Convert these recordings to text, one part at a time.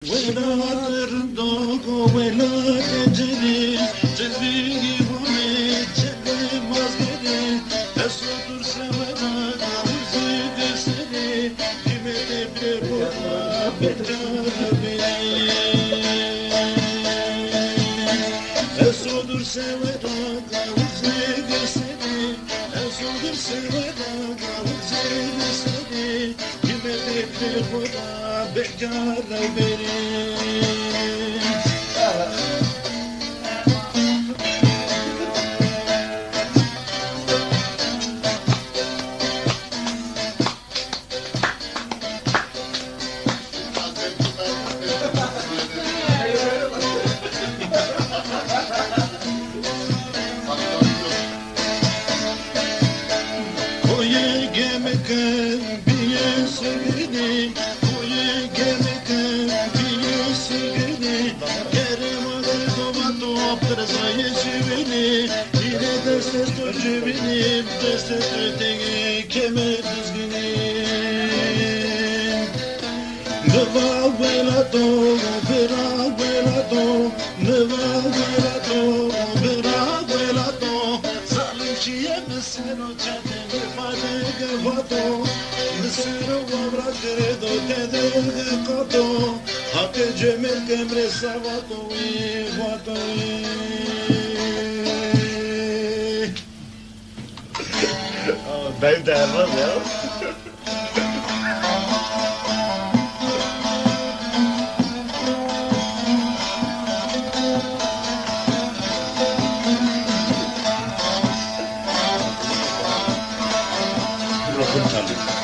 Welar dogo welar eceli Cezbigi vami cebe mazgeri Esodur severa uzi deseri Kimete prebola betara beni Esodur severa uzi deseri Esodur severa uzi deseri Kimete prebola betara beni Ben de Erman ya. Mikrofon çalıyor.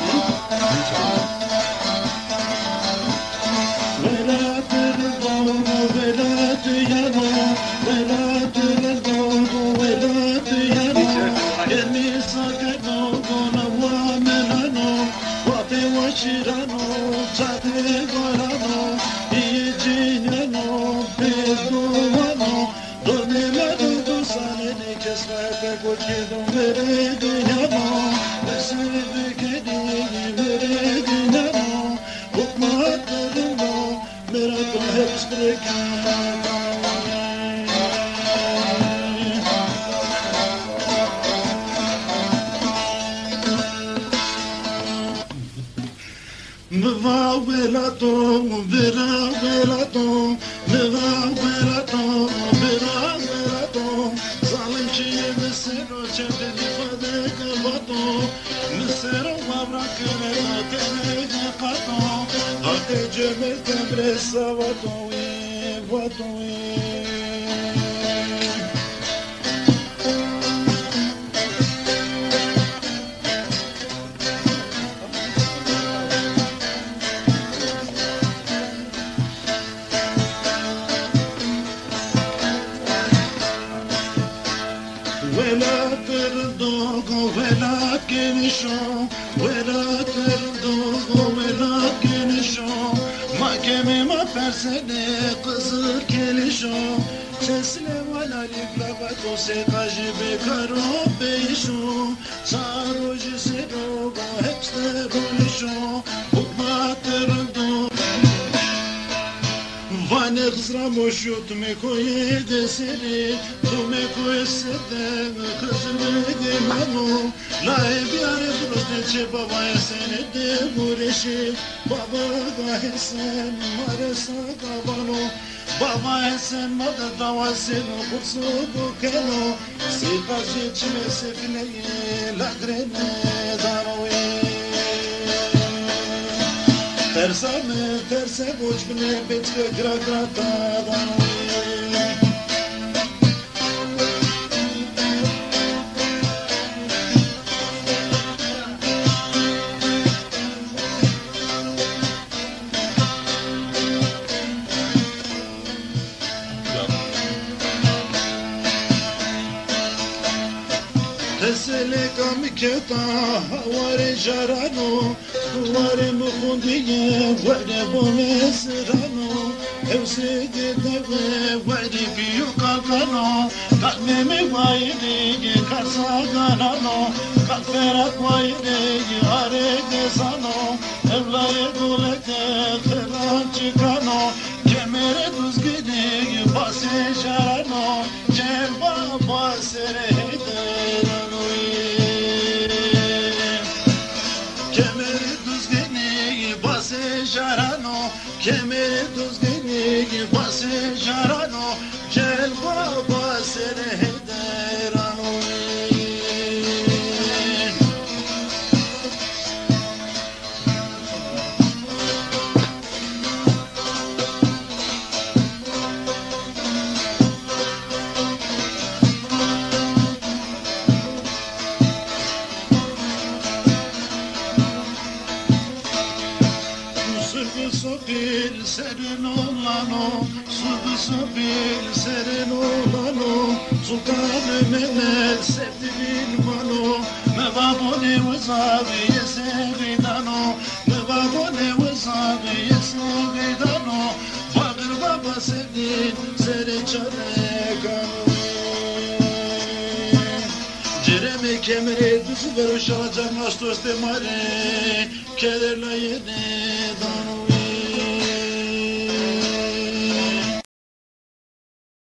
kemeri tuz geri bası jarano gel baba seni hederano Sopil serin olan o, sopil serin olan o, Sultan Mehmet sevdiğin mano, mevabone vazaviye sevdano, mevabone vazaviye sevdano, Fakir baba sevdin sere çare kanu. Cereme kemere düzü ver uşağı canmaş doste mare, kederla yene danu.